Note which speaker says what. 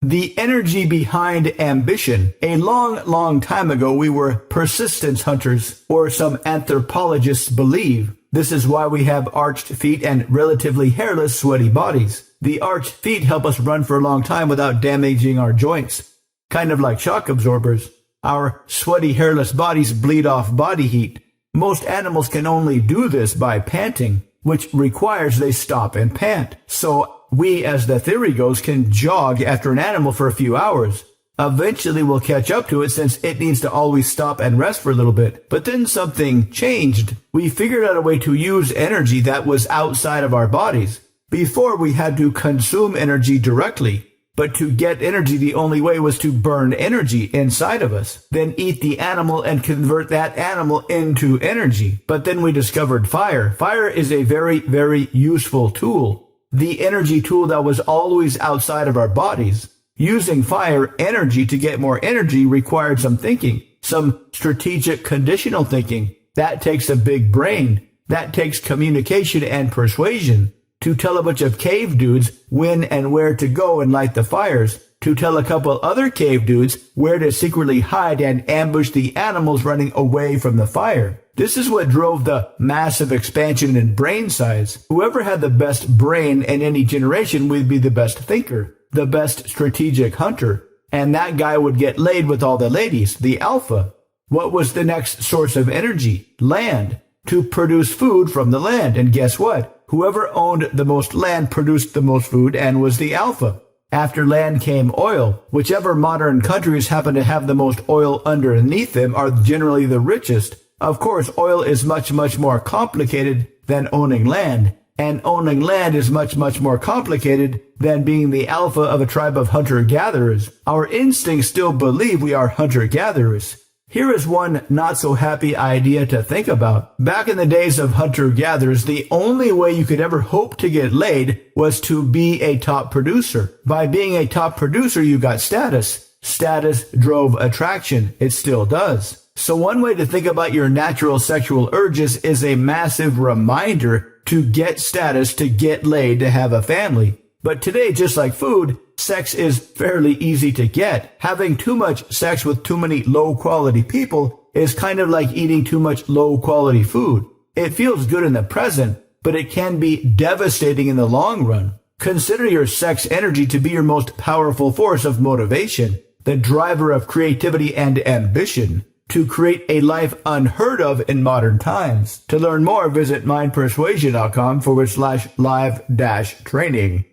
Speaker 1: The energy behind ambition. A long time ago, we were persistence hunters, or some anthropologists believe. This is why we have arched feet and relatively hairless, sweaty bodies. The arched feet help us run for a long time without damaging our joints. Kind of like shock absorbers. Our sweaty, hairless bodies bleed off body heat. Most animals can only do this by panting, which requires they stop and pant. So we, as the theory goes, can jog after an animal for a few hours. Eventually we'll catch up to it since it needs to always stop and rest for a little bit. But then something changed. We figured out a way to use energy that was outside of our bodies. Before we had to consume energy directly. But to get energy, the only way was to burn energy inside of us, then eat the animal and convert that animal into energy. But then we discovered fire. Fire is a very useful tool. The energy tool that was always outside of our bodies. Using fire energy to get more energy required some thinking, some strategic conditional thinking. That takes a big brain. That takes communication and persuasion. To tell a bunch of cave dudes when and where to go and light the fires. To tell a couple other cave dudes where to secretly hide and ambush the animals running away from the fire. This is what drove the massive expansion in brain size. Whoever had the best brain in any generation would be the best thinker, the best strategic hunter, and that guy would get laid with all the ladies, the alpha. What was the next source of energy? Land. To produce food from the land, and guess what? Whoever owned the most land produced the most food and was the alpha. After land came oil. Whichever modern countries happen to have the most oil underneath them are generally the richest. Of course, oil is much more complicated than owning land. And owning land is much more complicated than being the alpha of a tribe of hunter-gatherers. Our instincts still believe we are hunter-gatherers. Here is one not-so-happy idea to think about. Back in the days of hunter-gatherers, the only way you could ever hope to get laid was to be a top producer. By being a top producer, you got status. Status drove attraction. It still does. So one way to think about your natural sexual urges is a massive reminder to get status, to get laid, to have a family. But today, just like food, sex is fairly easy to get. Having too much sex with too many low-quality people is kind of like eating too much low-quality food. It feels good in the present, but it can be devastating in the long run. Consider your sex energy to be your most powerful force of motivation, the driver of creativity and ambition, to create a life unheard of in modern times. To learn more, visit mindpersuasion.com/live-training.